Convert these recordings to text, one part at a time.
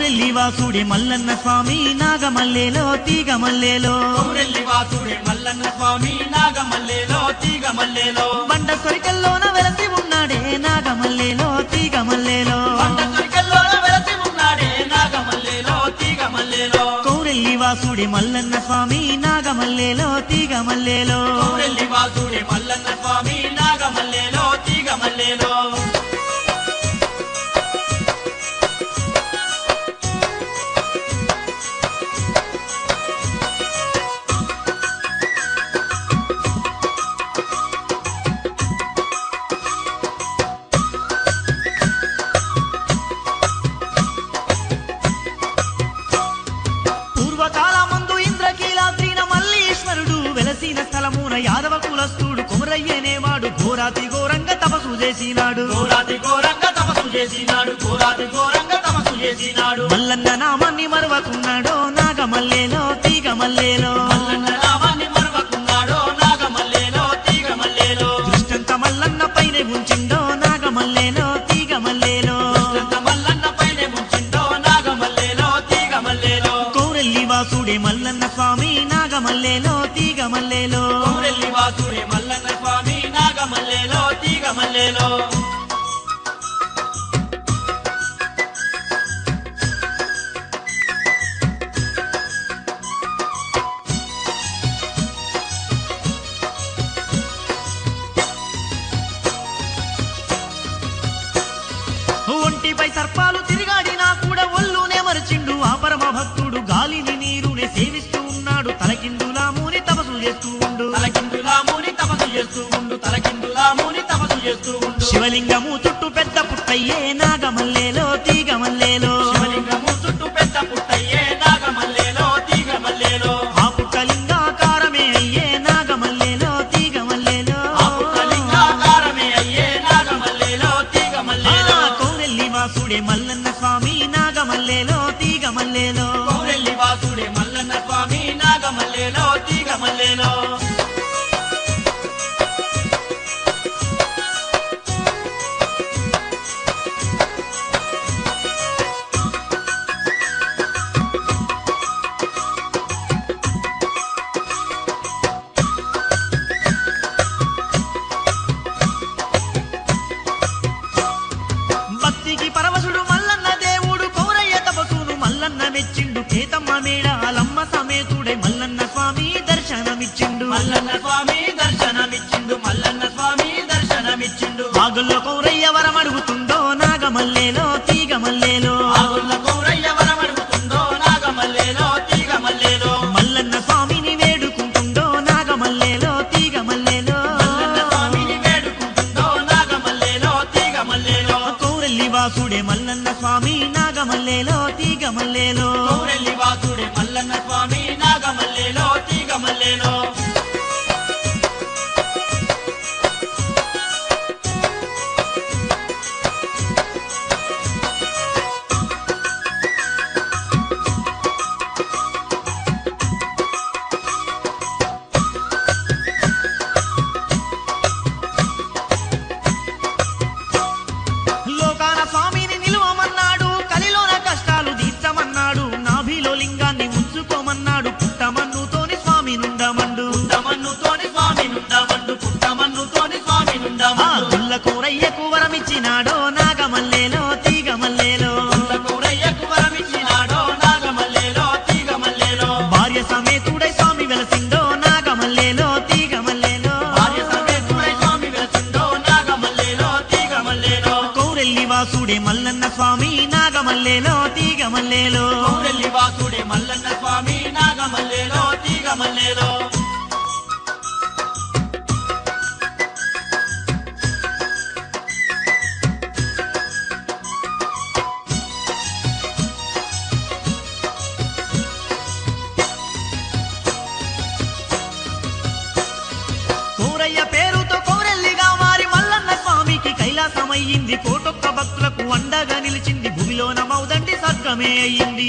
కౌరెల్లి వాసుడే మల్లన్న స్వామి నాగమల్లేలో తీగమల్లేలో కౌరెల్లి వాసుడే మల్లన్న స్వామి నాగమల్లేలో తీగమల్లేలో బండ సొరికల్లోన వెలసి ఉన్నాడే నాగమల్లేలో తీగమల్లేలో బండ సొరికల్లోన వెలసి ఉన్నాడే నాగమల్లేలో తీగమల్లేలో కౌరెల్లి వాసుడే మల్లన్న స్వామి నాగమల్లేలో తీగమల్లేలో కౌరెల్లి వాసుడే మల్లన్న స్వామి నాగమల్లేలో తీగమల్లేలో యాదవ కులస్తుడు కొమరయ్యనేవాడు ఘోరాతి ఘోరంగా తపస్సు చేసినాడు మల్లన్న నామాన్ని మరవకున్నాడో నాగమల్లేలో తీగమల్లేలో దృష్టంత మల్లన్న పైన ఉంచిండో నాగమల్లేలో తీగమల్లేలో కౌరెల్లి వాసుడే మల్లన్న స్వామి నాగమల్లేలో తీగమల్లేలో కౌరెల్లి వాసుడే మల్లన్న స్వామి నాగమల్లేలో తీగమల్లేలో ఒంటిపై సర్పాలు తిరిగాడినా కూడా ఒళ్ళునే మరచిండు ఆ పరమ భక్తుడు గాలిని నీరునే సేవిస్తూ ఉన్నాడు తలకిందులాముని తపస్సు చేస్తూ ఉండు శివలింగము చుట్టూ పెద్ద పుట్టయ్యే నాగమల్లేలో తీగమల్లేలో ఆ పుట్టలింగాకారమే అయ్యే నాగమల్లేలో తీగమల్లేలో కౌరెల్లి వాసుడే మల్లన్న స్వామి నాగమల్లేలో తీగమల్లేలో భక్తికి పరవశుడు మల్లన్న దేవుడు కౌరయ్య తపసును మల్లన్న మెచ్చిండు కేతమ్మ మేడాలమ్మ సమేతుడే మల్లన్న స్వామి దర్శనమిచ్చిండు ఆగుల్లో కౌరయ్య వరమడుగుతుండో నాగమల్లేలో తీగమల్లేలో మల్లన్న స్వామిని వేడుకుంటుండో నాగమల్లేలో తీగమల్లేలో కౌరెల్లి వాసుడే మల్లన్న స్వామి నాగమల్లేలో తీగమల్లేలో లోకాన స్వామిని నిలువమన్నాడు కలిలోన కష్టాలు తీర్చమన్నాడు నాభిలో లింగాన్ని ఉంచుకోమన్నాడు పుట్టమన్నుతోని స్వామి నుండమండు దుల్ల కౌరయ్యకు వరమిచ్చినాడో నాగమల్లేలో తీగమల్లేలో భార్య సమేతుడై స్వామి వెలసిండో నాగమల్లేలో తీగమల్లేలో కౌరెల్లి వాసుడే మల్లన్న స్వామి నాగమల్లేలో తీగమల్లేలో కౌరయ్య పేరుతో కౌరెల్లిగా మారి మల్లన్న స్వామికి కైలాసమయ్యింది కోటొక్క భక్తులకు అండగా నిలిచింది భూమిలోన మౌదండి స్వర్గమే అయ్యింది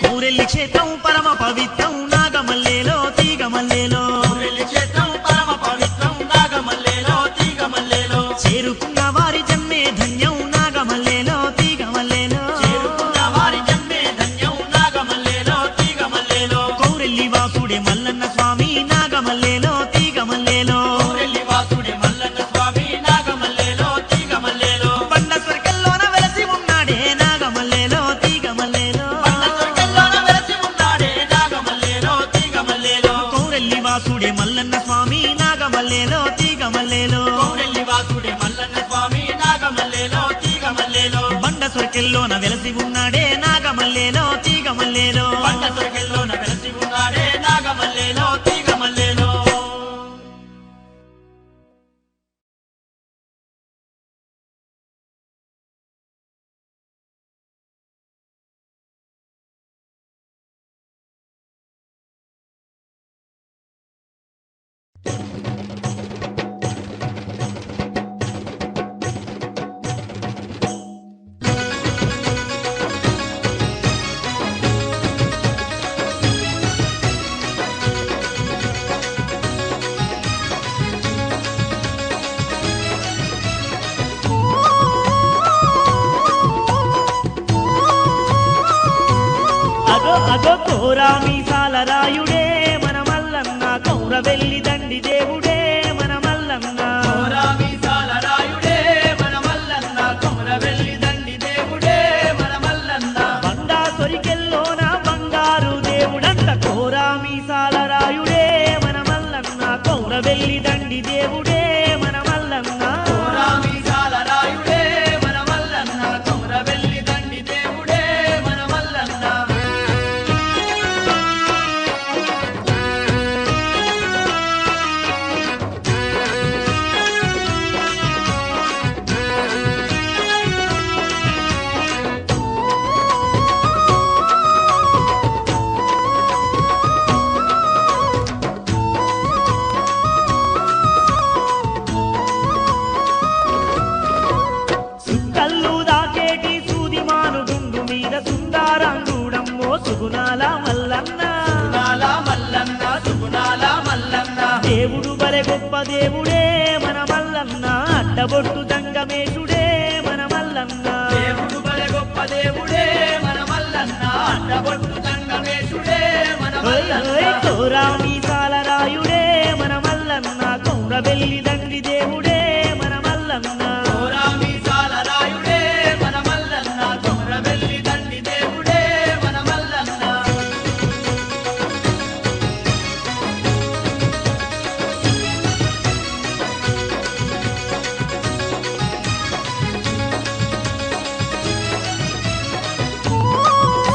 కౌరెల్లి క్షేత్రం పరమ పవిత్రం నాగమల్లేలో తీగమల్లేలో చేరుకున్న వారి జన్మే ధన్యం తీగ మల్లెలో కోరెల్లి వాసుడే మల్లన్న స్వామి నాగమల్లేలో తీగ మల్లేలో బండ సొరకెల్లోన వెలసి ఉన్నాడే నాగమల్లేలో తీగ మల్లేలో పంట సొరకెల్లోన వెలసి ఉన్నాడే నాగమల్లేలో తీగ మల్లేలో అగో అగో కోరా మీసాల రాయుడే మన మల్లన్న కౌరవెల్లి దండి దేవుడే మన మల్లన్న కోరామీసాల రాయుడే మన మల్లన్న కొమరవెల్లి దండి దేవుడే మన మల్లన్న బండా సొరికెల్లోన బంగారు దేవుడంట కోరా మీసాల రాయుడే మన మల్లన్న కౌరవెల్లి దండి దేవుడే మన మల్లన్న కోరామీసాల రాయుడే మన మల్లన్న కొమరవెల్లి దండి దేవుడే మన మల్లన్న కల్లు దాకేటి సూదిమాను గుండు మీద సుందారంగుడమ్మో సుగుణాల మల్లన్న సుగుణాల మల్లన్న సుగుణాల మల్లన్న దేవుడు బలె గొప్ప దేవుడే మన మల్లన్న అడ్డబొట్టు దంగమేశుడే మన మల్లన్న దేవుడు బలె గొప్ప దేవుడే మన మల్లన్న అడ్డబొట్టు దంగమేశుడే మన మల్లన్న కోరా మీసాల రాయుడే మన మల్లన్న కౌరవెల్లి దండి దేవుడే మన మల్లన్న కోరామీసాల రాయుడే మన మల్లన్న కొమరవెల్లి దండి దేవుడే మన మల్లన్న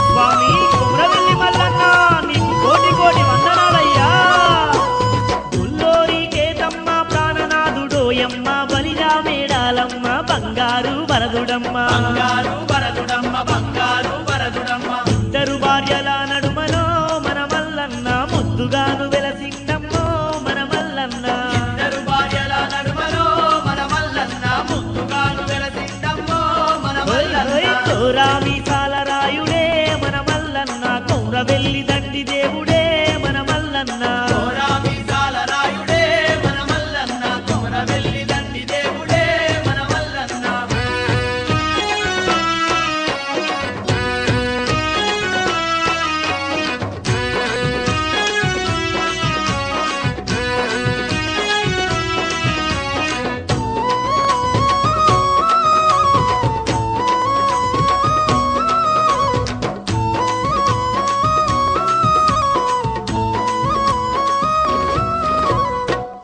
స్వామి కుమ్రవెల్లి మల్లన్న నీకు కోటి కోటి వందనాలయ్యా గుల్లోరి కేతమ్మ ప్రాణనాథుడోయమ్మ బలిజా మేడాలమ్మ బంగారు వరదుడమ్మ బంగారు వరదుడమ్మ బంగారు వరదుడమ్మ ఇద్దరు భార్యల నడుమలో మన మల్లన్న ముద్దుగాను వెలసిందమ్మో మన మల్లన్న ఇద్దరు భార్యల నడుమలో మన మల్లన్న ముద్దుగాను వెలసిందమ్మో మన మల్లన్న కోరా మీసాల రాయుడే మన మల్లన్న కౌరవెల్లి దండి దేవుడే మన మల్లన్న కోరామీసాల రాయుడే మన మల్లన్న కొమరవెల్లి దండి దేవుడే మన మల్లన్న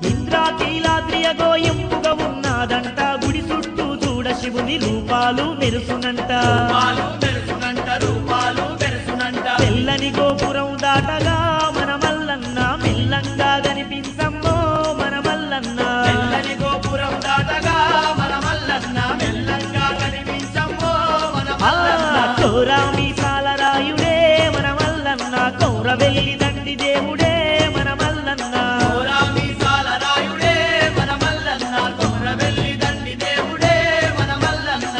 ఇంద్రాకీలాద్రియగో ఎంపుగా ఉన్నదంట గుడి చుట్టూ చూడ శివుని రూపాలు మెరుసునంట రూపాలు మెరుసునంట రూపాలు మెరుసునంట తెల్లని గోపురం దాటగా మన మల్లన్న మెల్లంగా కనిపించమ్మో మన మల్లన్న తెల్లని గోపురం దాటగా మన మల్లన్న మెల్లంగా కనిపించమ్మో మన మల్లన్న కోరా మీసాల రాయుడే మన మల్లన్న కౌరవెల్లి దండి దేవుడే మన మల్లన్న కోరామీసాల రాయుడే మన మల్లన్న కొమరవెల్లి దండి దేవుడే మన మల్లన్న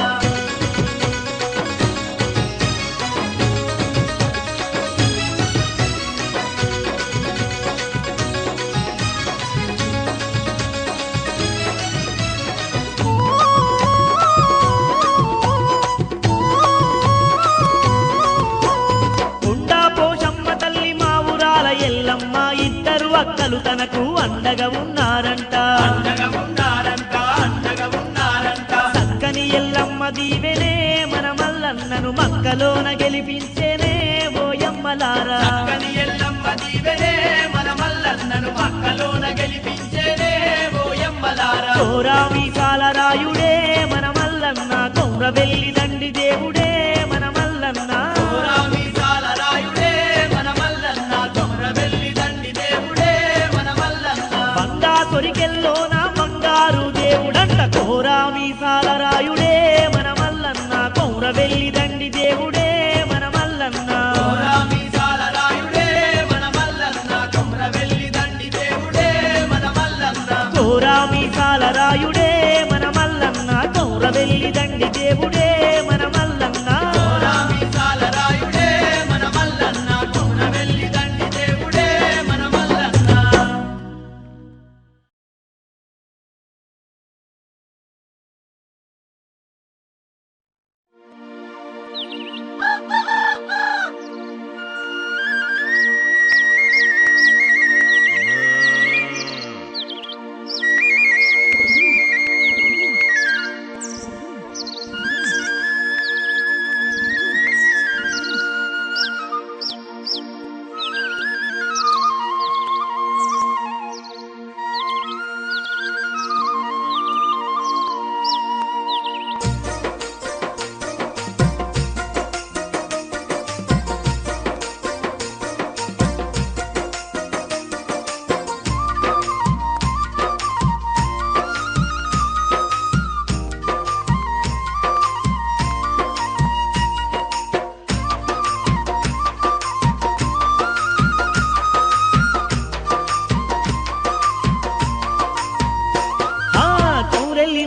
ఉండా పోషమ్మ తల్లి మా ఊరాల ఎల్లమ్మ ఇద్దరు అక్కలు తనకు అండగా ఉన్నారంట అండగా ఉన్నారంట అండగా ఉన్నారంట చక్కని ఎల్లమ్మ దీవెనే మన మల్లన్నను మక్కలోన గెలిపించేనే ఓయమ్మలారా చక్కని ఎల్లమ్మ దీవెనే మన మల్లన్నను పక్కలోన గెలిపించేనే ఓయమ్మ కోరామీసాల రాయుడే మన మల్లన్న కొమ్రవెల్లి దండి దేవుడే మన మల్లన్న కోరామీసాల రాయుడే మన మల్లన్న కొమ్రవెల్లి దండి దేవుడే మన మల్లన్న బంగా సొరికెల్లో నా బంగారు దేవుడంట కోరామీసాల రాయుడే మన మల్లన్న కొమ్రవెల్లి దండి దేవుడే మన మల్లన్న కోరామీసాల రాయుడే మన మల్లన్న కొమ్రవెల్లి దండి దేవుడే మన మల్లన్న కోరామీసాల రాయుడే మన మల్లన్న కొమ్రవెల్లి దండి దేవుడే మన మల్లన్న కోరామీసాల రాయుడే మన మల్లన్న కొమ్రవెల్లి దండి దేవుడే మన మల్లన్న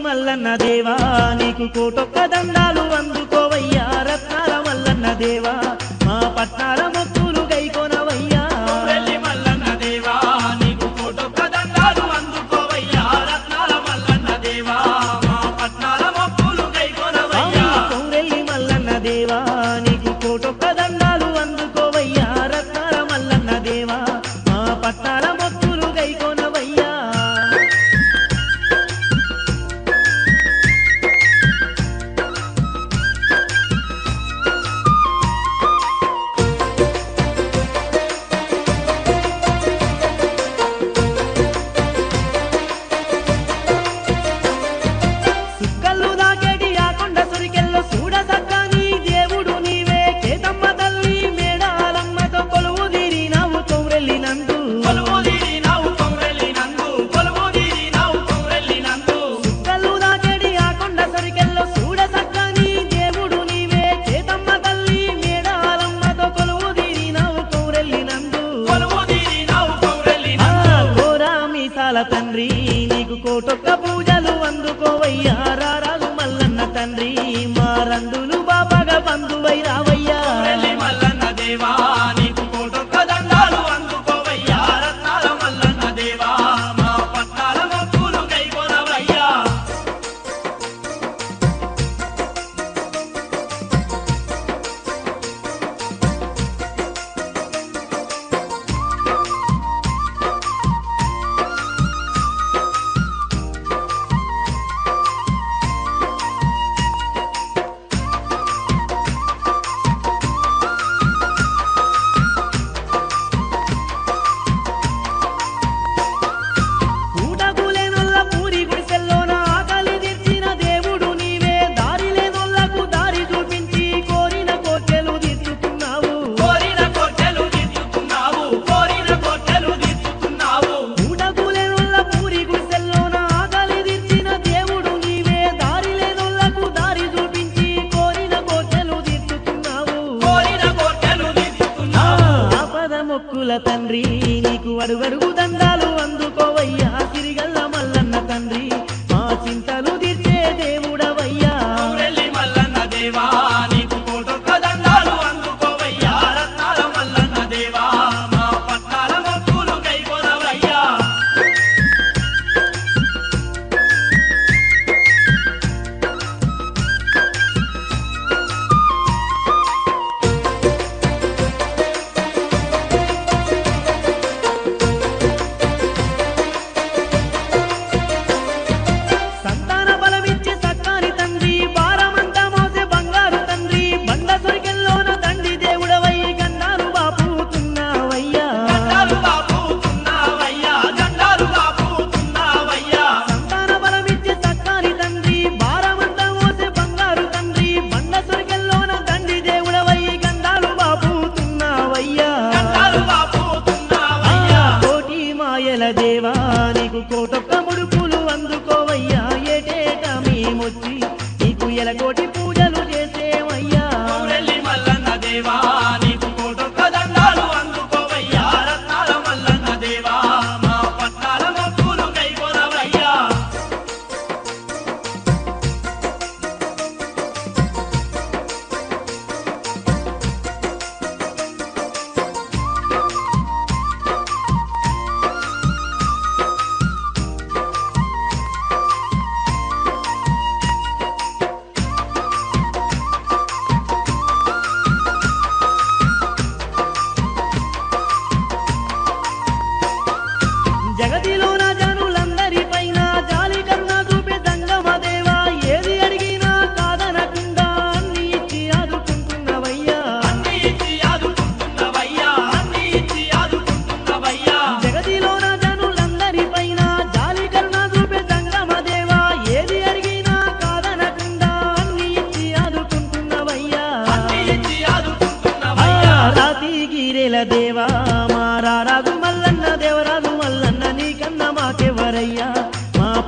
మల్లన్న దేవా నీకు కోటొక్క దండాలు అందుకోవయ్యా రత్నాల మల్లన్న దేవా మా పట్నాల మొక్కులు గైకొనవయ్యా కొమ్రవెల్లి మల్లన్న దేవా నీకు కోటొక్క దండాలు అందుకోవయ్యా రత్నాల మల్లన్న దేవా మా పట్నాల మొక్కులు గైకొనవయ్యా కొమ్రెల్లి మల్లన్న దేవా నీకు కోటొక్క దండాలు అందుకోవయ్యా రత్నాల మల్లన్న దేవా మా పట్నాల మొక్కులు గైకొనవయ్యా సుక్కల్లు దాకేటి ఆ కొండ సొరికెల్లో చూడ సక్కని దేవుడు నీవే కేతమ్మ తల్లి మేడాలమ్మతో కొలువు తీరినావు కొమ్రెల్లి నందు కొలువుదీరినావు కొమ్రవెల్లి నందు కొలువుదీరినావు కొమ్రవెల్లి నందు సుక్కల్లు దాకేటి ఆ కొండ సొరికెల్లో చూడ సక్కని దేవుడు నీవే కేతమ్మ తల్లి మేడాలమ్మతో కొలువు తీరినావు కొమ్రెల్లి నందు కొలువుదీరినావు కొమ్రవెల్లి ఆ నందు కోరా మీసాల తండ్రి నీకు కోటొక్క పూజలు అందుకోవయ్యా రారాజు మల్లన్న తండ్రి మా రందులు బాబాగా బంధువై రావయ్యా కొమ్రవెల్లి మల్లన్న దేవా నీకు కోటొక్క దండాలు అందుకోవయ్యా రత్నాల మల్లన్న దేవా మా పట్నాల మొక్కులు గైకొనవయ్యా పూటకులేనొల్ల పూరి గుడిసెల్లోన ఆకలి తీర్చిన దేవుడు నీవే దారి లేనొల్లకు దారి చూపించి కోరిన కోర్కెలు తీర్చుకున్నావు కోరిన కోర్కెలు తీర్చుకున్నావు కోరిన కోర్కెలు తీర్చుకున్నావు పూటకులేనొల్ల పూరి గుడిసెల్లోన ఆకలి తీర్చిన దేవుడు నీవే దారి లేనొల్లకు దారి చూపించి కోరిన కోర్కెలు తీర్చుకున్నావు కోరిన కోర్కెలు తీర్చుకున్నావు ఆపద మొక్కుల తండ్రి నీకు అడుగడుగు దండాలు అందుకోవయ్యా సిరిగల్ల మల్లన్న తండ్రి మా చింతలు తీర్చే దేవుడవయ్యా కొమ్రవెల్లి మల్లన్న దేవా నీకు కోటొక్క దండాలు అందుకోవయ్యా రత్నాల మల్లన్న దేవా మా పట్నాల మొక్కులు గైకొనవయ్యా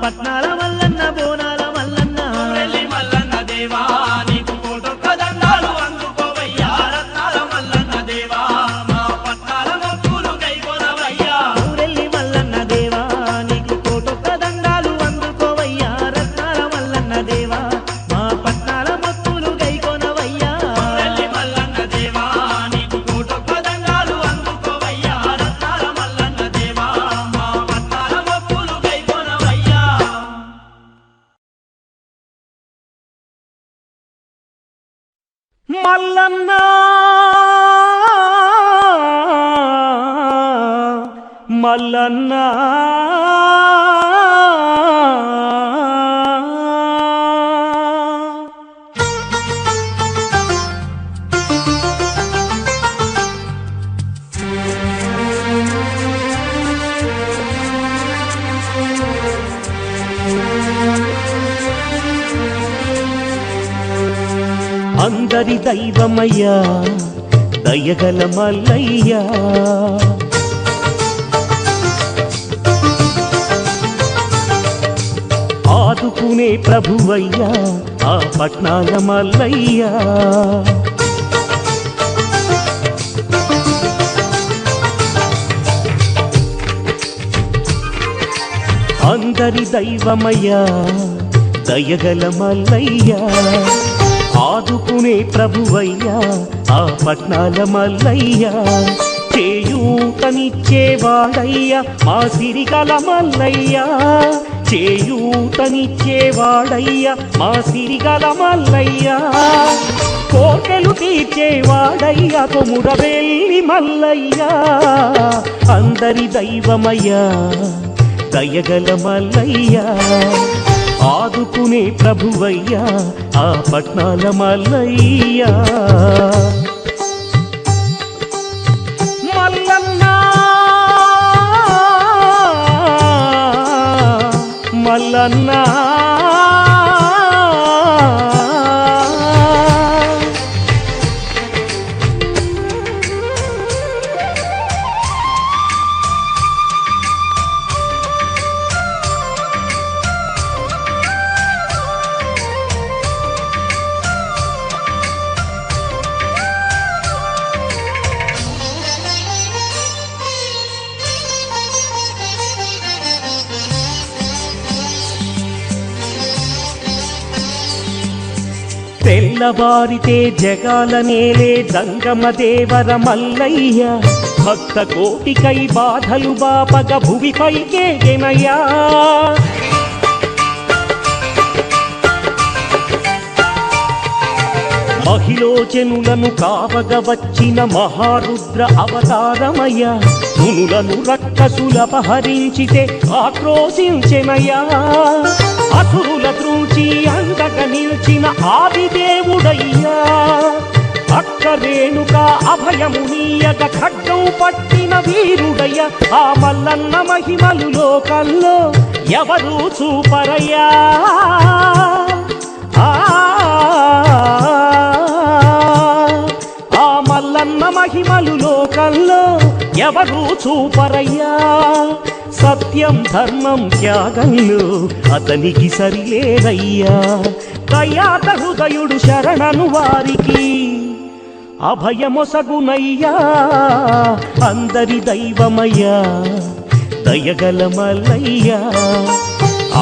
పట్నాల మల్లన్న బోనాల మల్లన్న కొమ్రెల్లి మల్లన్న దేవా నీకు కోటొక్క దండాలు అందుకోవయ్యా రత్నాల మల్లన్న దేవా మా పట్నాల మొక్కులు కైకొనవయ్యా ఊరెల్లి మల్లన్న దేవా నీకు కోటొక్క దండాలు అందుకోవయ్యా రత్నాల మల్లన్న దేవా మా పట్నాల మొక్కులు గైకొనవయ్యా కొమ్రెల్లి మల్లన్న దేవా నీకు కోటొక్క దండాలు అందుకోవయ్యా రత్నాల మల్లన్న దేవా మా పట్నాల మొక్కులు కైకొనవయ్యా మల్లన్న మల్లన్న అందరి దైవమయ్యా దయగల మల్లయ్యా ఆదుకునే ప్రభువయ్యా ఆ పట్నాల మల్లయ్యా అందరి దైవమయ్యా దయగల మల్లయ్యా ఆదుకునే ప్రభువయ్యా ఆ పట్నాల మల్లయ్యా చేయూతనిచ్చేవాడయ్యా మా సిరిగల మల్లయ్యా చేయూతనిచ్చేవాడయ్యా మా సిరిగల మల్లయ్యా కోటెలు తీర్చేవాడయ్యా కొమురవెల్లి మల్లయ్యా అందరి దైవమయ్యా దయగల మల్లయ్యా ఆదుకునే ప్రభువయ్యా ఆ పట్నాల మల్లయ్యా మల్లన్న మల్లన్న తెల్లవారితే జగాల నేలే జంగమ దేవర మల్లయ్య భక్త కోటికై బాధలు బాపగ భువిపైకేగెనయ్యా మహిళోజనులను కావగ వచ్చిన మహారుద్ర అవతారమయ్య మునులను రక్కసులపహరించితే ఆక్రోశించెనయ్యా అసురుల త్రూచి అండగా నిలిచిన ఆదిదేవుడయ్యా అక్క రేణుక అభయమునీయగ ఖడ్గం పట్టిన వీరుడయ్యా ఆ మల్లన్న మహిమలు లోకల్లో ఎవరు చూపరయ్యా ఆ మల్లన్న మహిమలు లోకల్లో ఎవరు చూపరయ్యా సత్యం ధర్మం త్యాగంలో అతనికి సరిలేదయ్యా దయాత హృదయుడు శరణను వారికి అభయమొసగునయ్యా అందరి దైవమయ్యా దయగల మల్లయ్యా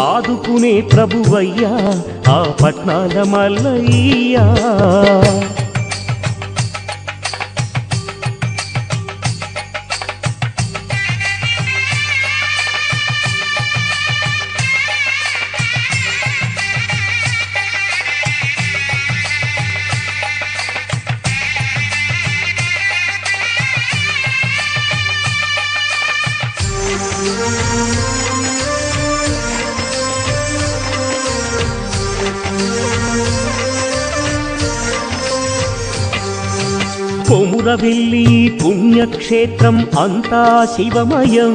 ఆదుకునే ప్రభువయ్యా ఆ పట్నాల మల్లయ్యా కొమురవెల్లి పుణ్యక్షేత్రం అంతా శివమయం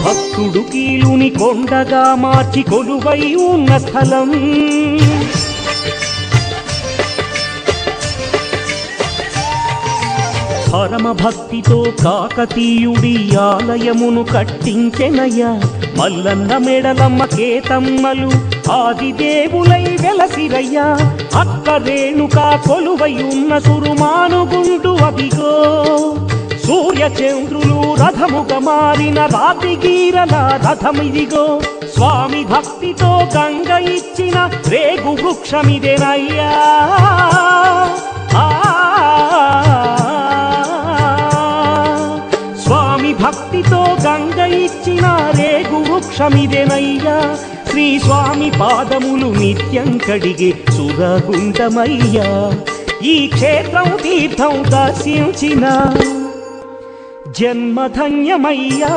భక్తుడు కీలుని కొండగా మార్చి కొలువై ఉన్న స్థలం పరమ భక్తితో కాకతీయుడి ఆలయమును కట్టించెనయ్యా. మల్లన్న మెడలమ్మ కేతమ్మలు ఆదిదేవులై వెలసిరయ్యా. అక్క రేణుకా కొలువై ఉన్న సురుమానుగుండు అదిగో. సూర్యచంద్రులు రథముగా మారిన రాతిగీరల రథమిదిగో. స్వామి భక్తితో గంగ ఇచ్చిన రేగు వృక్షమిదేనయ్యా. స్వామి భక్తితో గంగ ఇచ్చిన రేగు వృక్షమిదేనయ్యా. శ్రీ స్వామి పాదములు నిత్యం కడిగే సురగుండమయ్యా. ఈ క్షేత్రం తీర్థం దర్శించిన జన్మధన్యమయ్యా.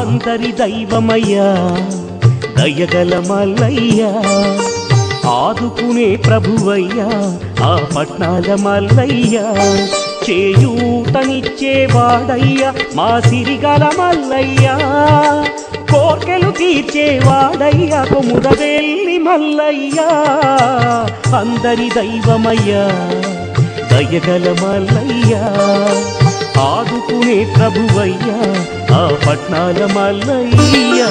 అందరి దైవమయ్యా దయగల మల్లయ్యా. ఆదుకునే ప్రభువయ్యా ఆ పట్నాల మల్లయ్యా. చేయూతనిచ్చేవాడయ్యా మా సిరిగల మల్లయ్యా. కోర్కెలు తీర్చేవాడయ్యా కొమురవెల్లి మల్లయ్యా. అందరి దైవమయ్యా దయగల మల్లయ్యా. ఆదుకునే ప్రభువయ్యా ఆ పట్నాల మల్లయ్యా.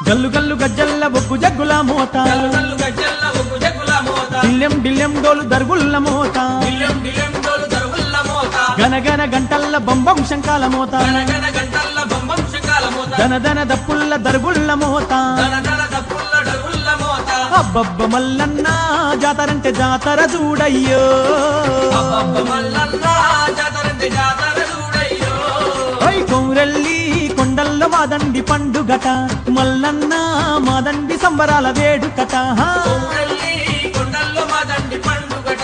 గల్లు గల్లు గజ్జల్ల బొగ్గు జగ్గుల మోత, గల్లు గల్లు గజ్జల్ల ఒగ్గు జగ్గుల మోత, డిల్లెం డిల్లెం డోలు దరుగుల్ల మోత, డిల్లెం డిల్లెం డోలు దరుగుల్ల మోత, గనగన గంటల్ల బంబం శంకాల మోత, గనగన గంటల్ల బంబం శంకాల మోత, దనదన దప్పుల్ల దరుగుల్ల మోత. దనదన దప్పుల్ల దరుగుల్ల మోత. అబ్బబ్బ మల్లన్న జాతరంటే జాతర చూడయ్యో. అబ్బబ్బ మల్లన్న జాతరంటే జాతర చూడయ్యో. ఓయ్ కొమురెల్లి కొండల్లో మాదండి పండుగట, మల్లన్న మాదండి సంబరాల వేడుకట. కొమురెల్లి కొండల్లో మాదండి పండుగట,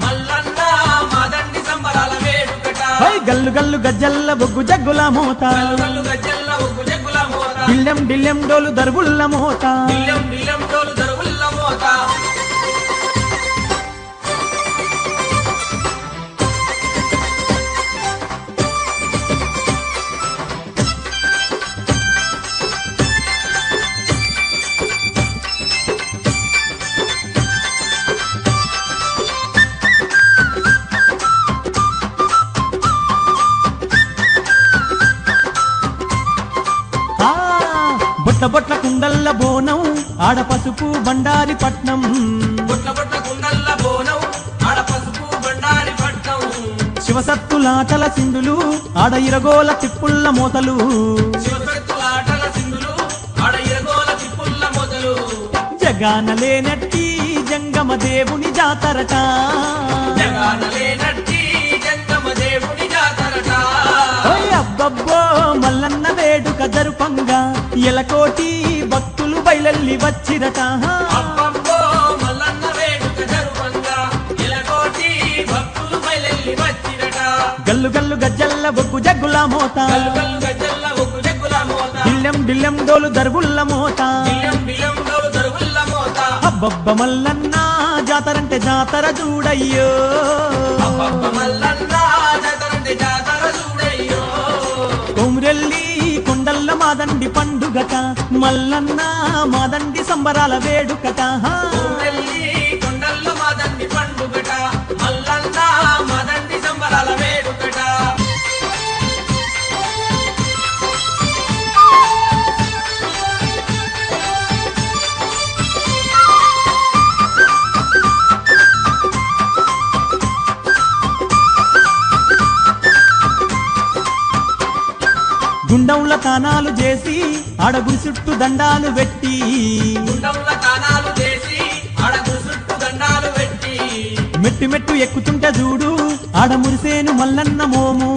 మల్లన్న మాదండి సంబరాల వేడుకట. ఓయ్ గల్లు గల్లు గజ్జల్ల బొగ్గు జగ్గుల మోత, గల్లు గల్లు గజ్జల్ల ఒగ్గు జగ్గుల మోత, డిల్లెం డిల్లెం డోలు దరుగుల్ల మోత. డిల్లెం డిల్లెం డోలు దరుగుల్ల మోత. ఆ బొట్ల బొట్ల కుండల్ల బోనం ఆడ పసుపు బండారి పట్నం. బొట్ల బొట్ల కుండల్ల బోనం ఆడ పసుపు బండారి పట్నం. శివసత్తులాటల సింధులు ఆడ ఇరగోల తిప్పుల్ల మోతలు. శివసత్తులాటల సింధులు ఆడ ఇరగోల తిప్పుల్ల మొదలు. జగాన లేనట్టి జంగమ దేవుని జాతరట, జగాన లేనట్టి జంగమ దేవుని జాతరట. ఓయ్ అబ్బబ్బో మల్లన్న వేడుక జరుపంగా ఎలకోటి భక్తులు బయలెల్లి వచ్చిరట. అబ్బబ్బో మల్లన్న వేడుక జరుపంగా ఎలకోటి భక్తులు బయలెల్లి వచ్చిరట. గల్లు గల్లు గజ్జల్ల బొగ్గు జగ్గుల మోత, గల్లు గల్లు గజ్జల్ల ఒగ్గు జగ్గుల మోత, డిల్లెం డిల్లెం డోలు దరుగుల్ల మోత. బిల్లం బిల్లం డోలు దరుగుల్ల మోత. అబ్బబ్బ మల్లన్న జాతరంటే జాతర చూడయ్యో. అబ్బబ్బ మల్లన్న జాతరంటే జాతర చూడయ్యో. కొమురెల్లి కొండల్ల మాదండి పండుగట, మల్లన్న మాదండి సంబరాల వేడుకట. కొమురెల్లి కొండల్లో మాదండి పండుగట, మల్లన్న మాదండి సంబరాల వేడుకట. గుండంల తానాలు చేసి అడగు చుట్టూ దండాలు పెట్టి, గుండంల తానాలు చేసి అడగు చుట్టూ దండాలు పెట్టి, మెట్టు మెట్టు ఎక్కుతుంటే చూడు ఆడ మురిసేను మల్లన్న మోము.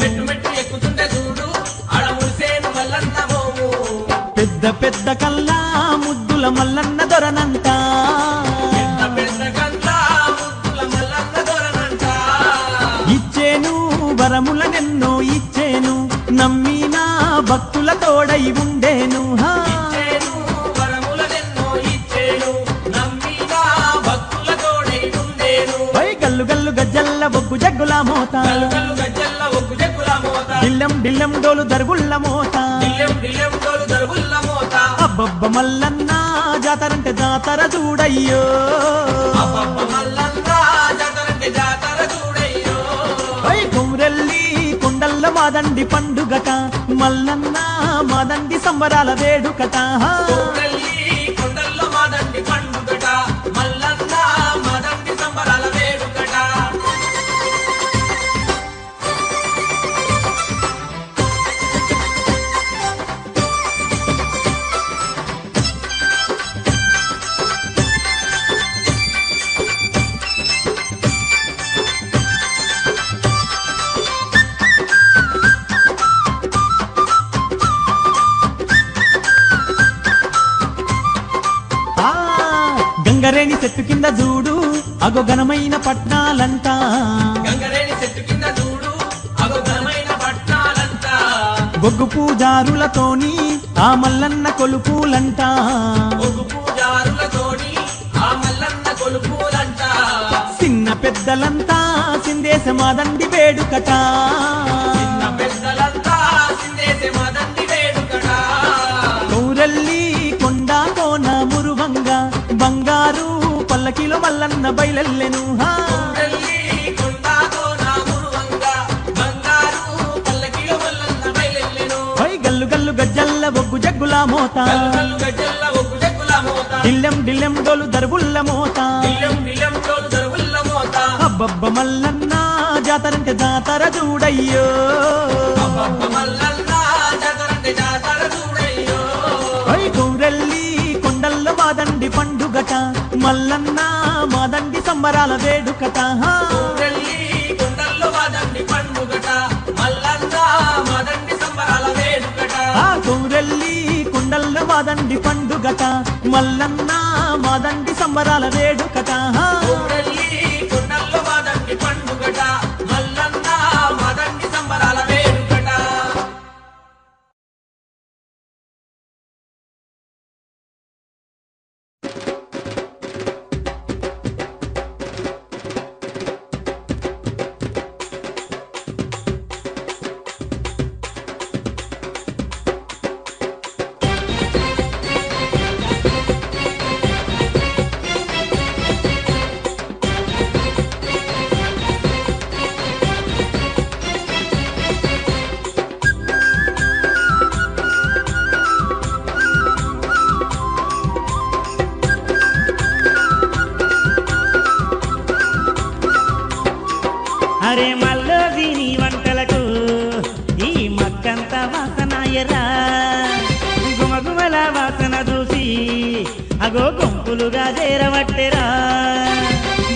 మెట్టు మెట్టు ఎక్కుతుంటే చూడు ఆడ మురిసేను మల్లన్న మోము. పెద్ద పెద్ద కల్లా ముద్దుల మల్లన్న దొరనంట, పెద్ద పెద్ద గంట ముద్దుల మల్లన్న దొరనంట. ఇచ్చేను వరములనెన్నో ఇచ్చేను, నమ్మినా భక్తుల తోడై ఉండేను ఇచ్చేను వరములనెన్నో ఇచ్చేను నమ్మిన భక్తుల తోడై ఉండేను పై గల్లు గల్లు గజ్జల్ల బొగ్గు జగ్గుల మోత గల్గల్లు గజ్జల్ల ఒగ్గు జగ్గుల మోత డిల్లెం డిల్లెం డోలు దరుగుళ్ళ మోత డిల్లెం డిల్లెం డోలు దరుగుల్ల మోత అబ్బబ్బ మల్లన్న జాతరంటే జాతర చూడయ్యో అబ్బబ్బ మల్లన్న జాతరంటే జాతర చూడయ్యో పై కొమ్రెల్లి కొండల్ల మాదండి పండుగట మల్లన్న మాదండి సంబరాల వేడుకట కొమ్రెల్లి కొండల్లో మాదండి పండుగట మల్లన్న మాదండి సంబరాల వేడుకట ఆ గంగరేణి చెట్టు కింద చూడు అగో ఘనమైన పట్నాలంట గంగరేణి చెట్టు కింద చూడు అగో ఘనమైన పట్నాలంట బొగ్గు పూజారులతోని ఆ మల్లన్న కొలుపులంట ఒగ్గు పూజారులతోని ఆ మల్లన్న కొలుపులంట చిన్న పెద్దలంతా సిందేశ మాదండి వేడుకట చిన్న పెద్దలంతా సిందేసే మాదండి వేడుకట కౌరల్లి కొండ కోన మురువంగా బంగారు పల్లకిలో మల్లన్న బయలెల్లెను కొమ్రెల్లి కొండతో నా మురువంగా బంగారు పల్లకిలో మల్లన్న బయలెల్లెను పై గల్లు గల్లు గజ్జల్ల బొగ్గు జగ్గుల మోత గల్గల్లు గజ్జల్ల ఒగ్గు జగ్గుల మోత డిల్లెం డిల్లెం డోలు దరుగుళ్ళ మోత బిల్లం బిల్లం డోలు దరుగుల్ల మోత అబ్బబ్బ మల్లన్న జాతరంటే జాతర చూడయ్యో అబ్బబ్బ మల్లన్న జాతరంటే జాతర చూడయ్యో పై కౌరల్లి కొండల్లో మాదండి పండుగట మల్లన్న మాదండి సంబరాల వేడుకట కొమ్రెల్లి కొండల్లో మాదండి పండుగట మల్లన్న మాదండి సంబరాల వేడుకట ఆ కౌరల్లి కొండల్లో మాదండి పండుగట మల్లన్న మాదండి సంబరాల వేడుకట కొమ్రెల్లి కొండల్లో మాదండి పండుగట మల్లన్న మాదండి సంబరాల వేడుకట అరే మల్లోది నీ వంటలకు ఈ మక్కంత వాసనాయరా గుమగుమల వాసన చూసి అగో గుంపులుగా చేరవట్టెరా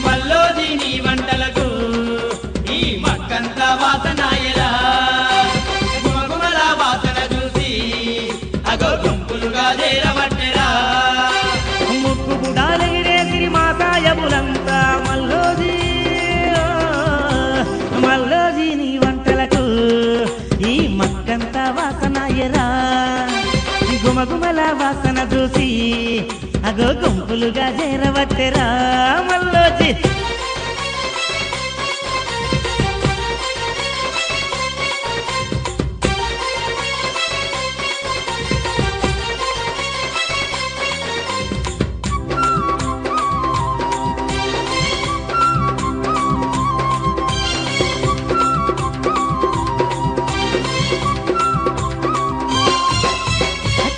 మల్లోది నీ వంటలకు ఈ మక్కంత వాసనాయరా గుమగుమల వాసన చూసి అగో గుంపులుగా చేరవట్టెరా ముక్కు బుడాలెగిరేసిరి మా సాయబులంతా మల్లోది నీ వంటలకు ఈ మక్కంత వాసనాయరా గుమగుమల వాసన చూసి అగో గుంపులుగా చేరవట్టెరా మల్లోజీ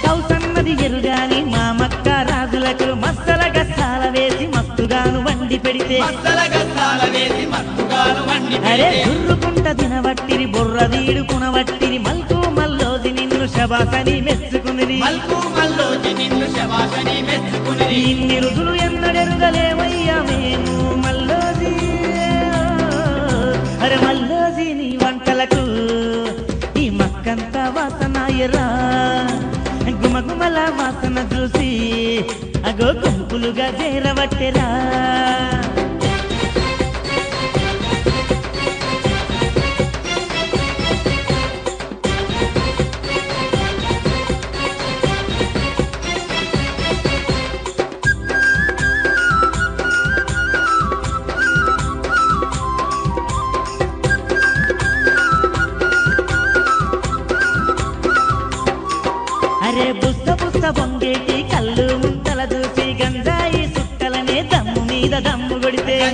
కౌసన్నది ఎరుగాని మా మక్క రాజులకు మస్తల గస్తాల వేసి మస్తుగాను వండి పెడితే మస్తల గస్తాల వేసి మత్తుగాను వండి అరే పెడితే దుర్రుకుంట దినవట్టిరి బొర్రదీడుకునవట్టిరి మల్కు మల్లోది నిన్ను శబాసని మెచ్చుకునిది మల్కు మల్లోజి నిన్ను శబాసని మెచ్చుకుని ఇన్ని రుజులు ఎన్నడెరుగలేమయ్యా మేము మల్లోది అరే మల్లోది నీ వంటలకు ఈ మక్కంత వాసనాయరా గుమగుమల వాసన చూసి అగో గుంపులుగా చేరవట్టెరా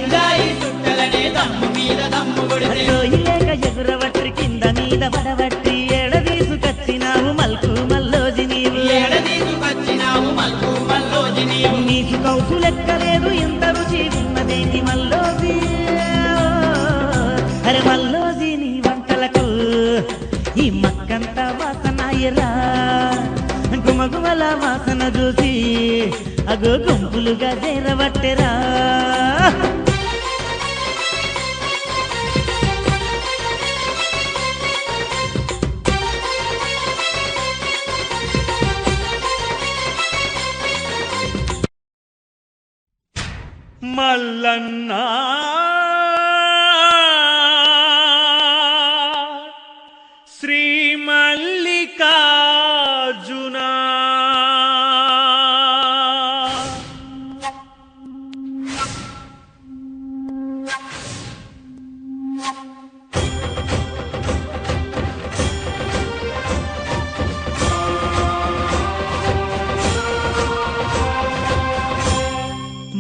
గంజాయి సుట్టలనే దమ్ము మీద దమ్ము కొడితే లేక ఎగురవట్రి కింద మీద పడవట్రి ఏడదీసుకొచ్చినావు మల్కు మల్లోజి నీవు ఏడదీసుకొచ్చినావు మల్కు మల్లోజి నీవు నీకు కౌసు లెక్కలేదు ఎంత రుచి ఉన్నదేంటి మల్లోజి అరే మల్లోజి నీ వంటలకు ఈ మక్కంత వాసనాయరా గుమగుమల వాసన చూసి అగో గుంపులుగా చేరవట్టెరా మల్లన్న శ్రీ మల్లికార్జున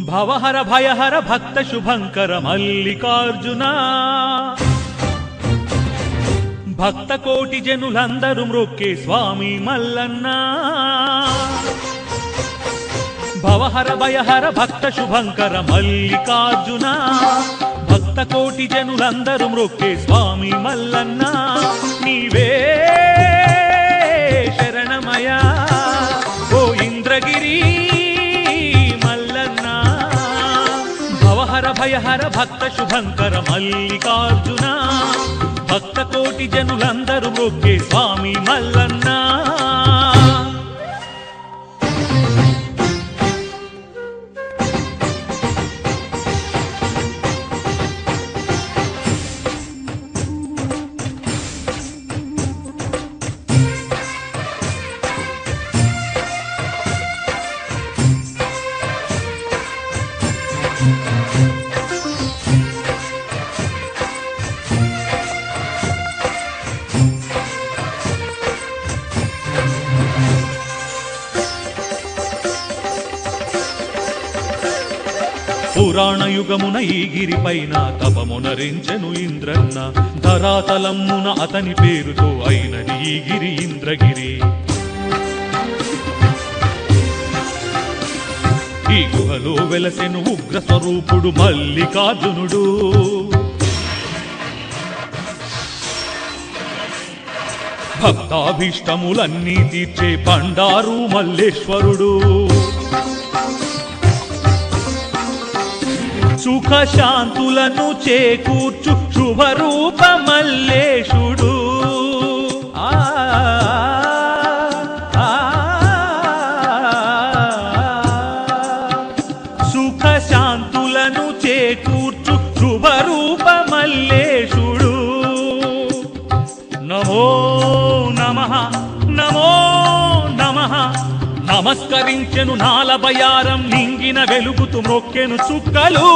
భవహర భయహర భక్త శుభంకర మల్లికార్జున భక్త కోటి జనులందరూ మ్రొక్కే స్వామి మల్లన్న భవహర భయహర భక్త శుభంకర మల్లికార్జున భక్త కోటి జనులందరూ మ్రొక్కే స్వామి మల్లన్న నీవే శరణమయా ఓ ఇంద్రగిరి భవహర భయహర భక్త శుభంకర మల్లికార్జున భక్త కోటి జనులందరూ మ్రొక్కే స్వామి మల్లన్న పురాణ యుగమున ఈ గిరిపైన తపమునరించెను ఇంద్రన్న ధరాతలమ్మున అతని పేరుతో అయినది ఈ గిరి ఇంద్రగిరి ఈ గుహలో వెలసెను ఉగ్ర స్వరూపుడు మల్లికార్జునుడు భక్తాభీష్టములన్నీ తీర్చే బండారు మల్లేశ్వరుడు సుఖ శాంతులను చేకూర్చు శుభరూప మల్లేశుడు సుఖ శాంతులను చేకూర్చు శుభరూప మల్లేశుడు నమో నమః నమో నమః నమస్కరించెను నాలబయారం నింగిన వెలుగుతు మ్రొక్కెను చుక్కలు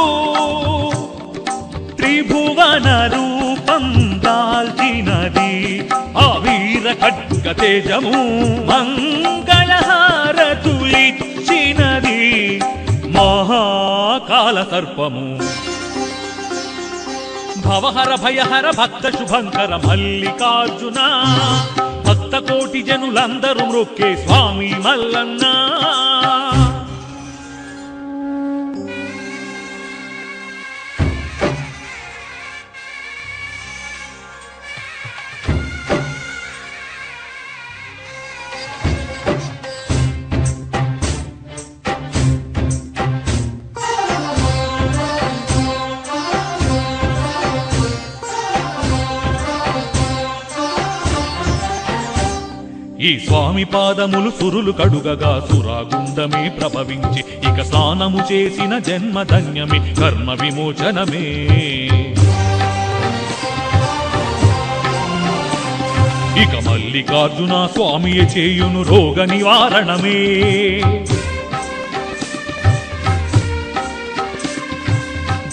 త్రిభువన రూపం దాల్చినది ఆ వీర ఖడ్గ తేజము మంగళహారతులిచ్చినది మహాకాల సర్పము భవహర భయహర భక్త శుభంకర మల్లికార్జున భక్త కోటి జనులందరూ మ్రొక్కే స్వామి మల్లన్న ఈ స్వామి పాదములు సురులు కడుగగా సురాగుండమే ప్రభవించి ఇక స్నానము చేసిన జన్మధన్యమే కర్మ విమోచనమే ఇక మల్లికార్జున స్వామియే చేయును రోగ నివారణమే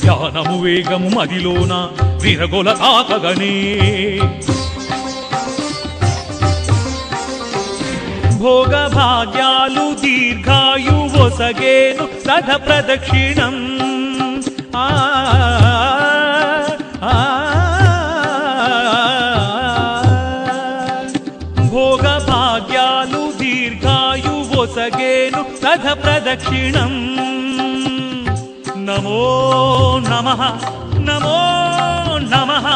ధ్యానము వేగము మదిలోన విరగొల తాకగనే భోగ భాగ్యాలు దీర్ఘాయువొసగేను రథ ప్రదక్షిణం ఆ ఆ భోగ భాగ్యాలు దీర్ఘాయు ఒసగేను రథ ప్రదక్షిణం నమో నమః నమో నమః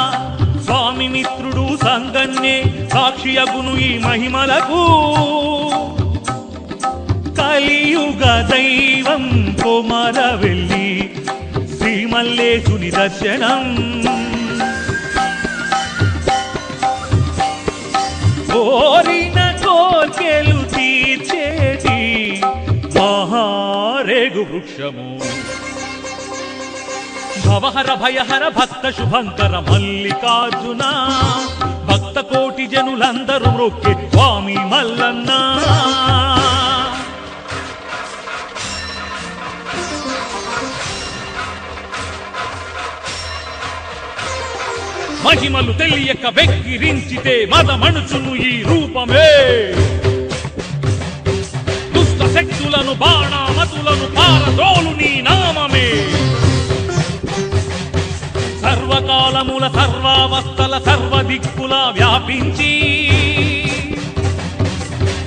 స్వామి మిత్రుడు సంగన్నే సాక్షియగును ఈ మహిమలకు కలియుగ దైవం కొమరవెల్లి శ్రీ మల్లేశుని దర్శనం కోరిన కోర్కెలు తీర్చేటి మహారేగు వృక్షము భవహర భయహర భక్త శుభంకర మల్లికార్జున భక్త కోటి జనులందరూ మొక్కే స్వామి మల్లన్న మహిమలు తెలియక వెక్కిరించితే మదమణుచును ఈ రూపమే దుష్ట శక్తులను బాణామతులను పారదోలు నీ నామమే సర్వకాలముల సర్వావస్థల సర్వదిక్కుల వ్యాపించి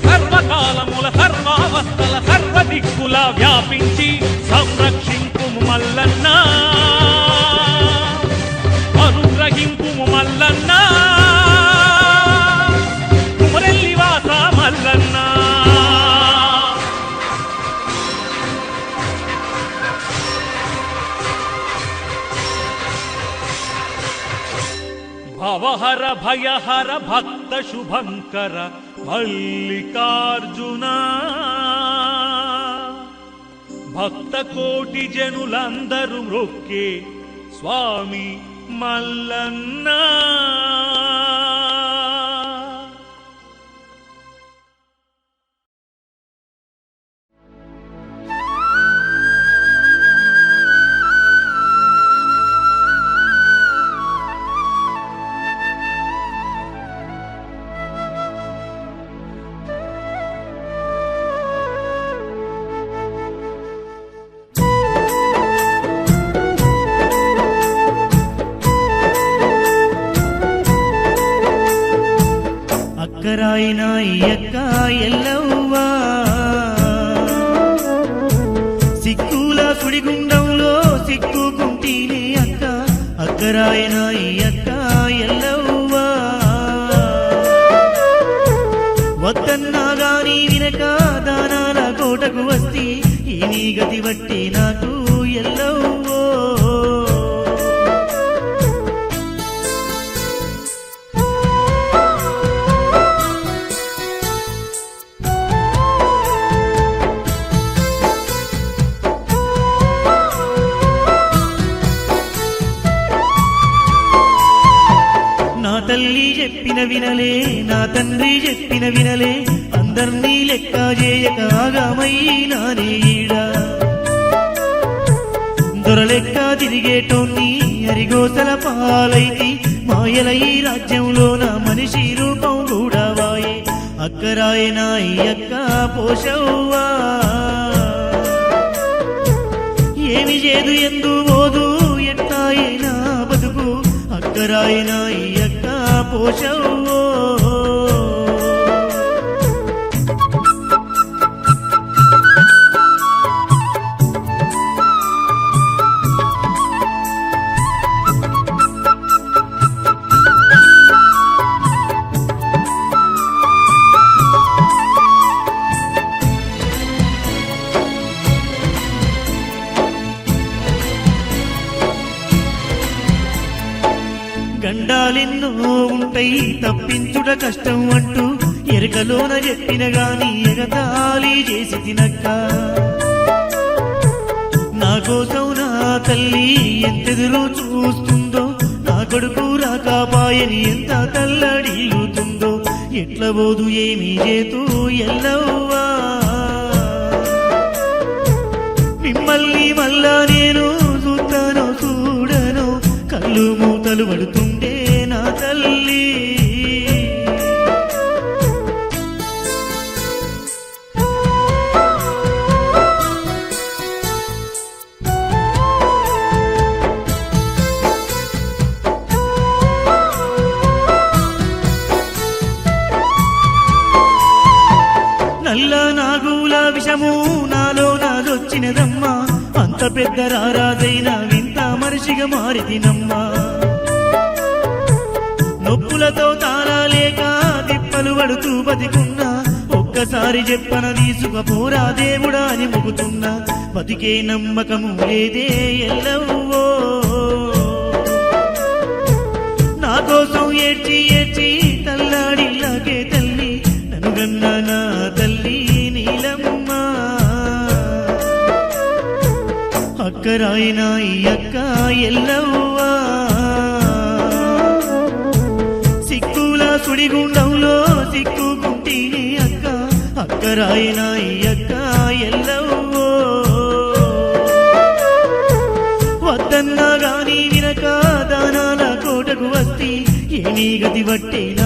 సర్వకాలముల సర్వావస్థల సర్వదిక్కుల వ్యాపించి సంరక్షింపు మల్లన్న అనుగ్రహింపు మల్లన్న కుమరెల్లి వాస మల్లన్న భవహర భయహర భక్త శుభంకర మల్లికార్జున భక్త కోటి జనులందరూ మొక్కే స్వామి మల్లన్న అక్కరాయినా అక్క ఎల్లవ్వా సిక్కుల సుడిగుండంలో సిక్కుకుంటీనే అక్క అక్కరాయినా అక్క ఎల్లవ్వా వద్దన్నా గాని వినక దానాల కోటకు వస్తే ఈ నీ గతి బట్టి నాకు ఎల్లవ్వో తల్లి చెప్పిన వినలే నా తండ్రి చెప్పిన వినలే అందర్నీ లెక్క చేయక ఆగమైనానే ఈడా దొరలెక్క తిరిగేటోన్ని అరిగోసల పాలైతి మాయల ఈ రాజ్యంలో నా మనిషి రూపం కూడా వాయే అక్కరాయనా అక్క పోషవ్వా ఏమి చేదు ఎందు పోదు ఎట్టాయినా బతుకు అక్కరాయనా అక్క పోషవ్వో గండాలెన్నో ఉంటాయి తప్పించుట కష్టం అంటూ ఎరకలోన చెప్పిన గాని ఎగతాళి చేసి తినక్క నా కోసం నా తల్లి ఎంతెదురు చూస్తుందో నా కొడుకు రాకాపాయని ఎంత తల్లడిల్లుతుందో ఎట్ల బోదు ఏమి చేతూ ఎల్లవ్వా మిమ్మల్ని మళ్ళా నేను చూస్తానో చూడను కళ్ళు మూతలు పడుతుండే నా తల్లి వచ్చినదమ్మా అంత పెద్ద రారాజైన వింత మనిషిగా మారితినమ్మా నొప్పులతో తాళలేక తిప్పలు పడుతూ బతికున్నా ఒక్కసారి చెప్పన తీసుకపోరా దేవుడా అని మొక్కుతున్నా బతికే నమ్మకము లేదే ఎల్లవో నా కోసం ఏడ్చి ఏడ్చి తల్లాడిల్లాకే తల్లి నన్ను గన్న నా తల్లి నీలమ్మ అక్కరాయినా ఈ అక్క ఎల్లవ్వా సిక్కుల సుడిగుండంలో సిక్కుకుంటేనే అక్క అక్కరాయినా ఈ అక్క ఎల్లవ్వో వద్దన్నా గాని వినక దానాల కోటకు వస్తే ఏమీ గతి పట్టేనా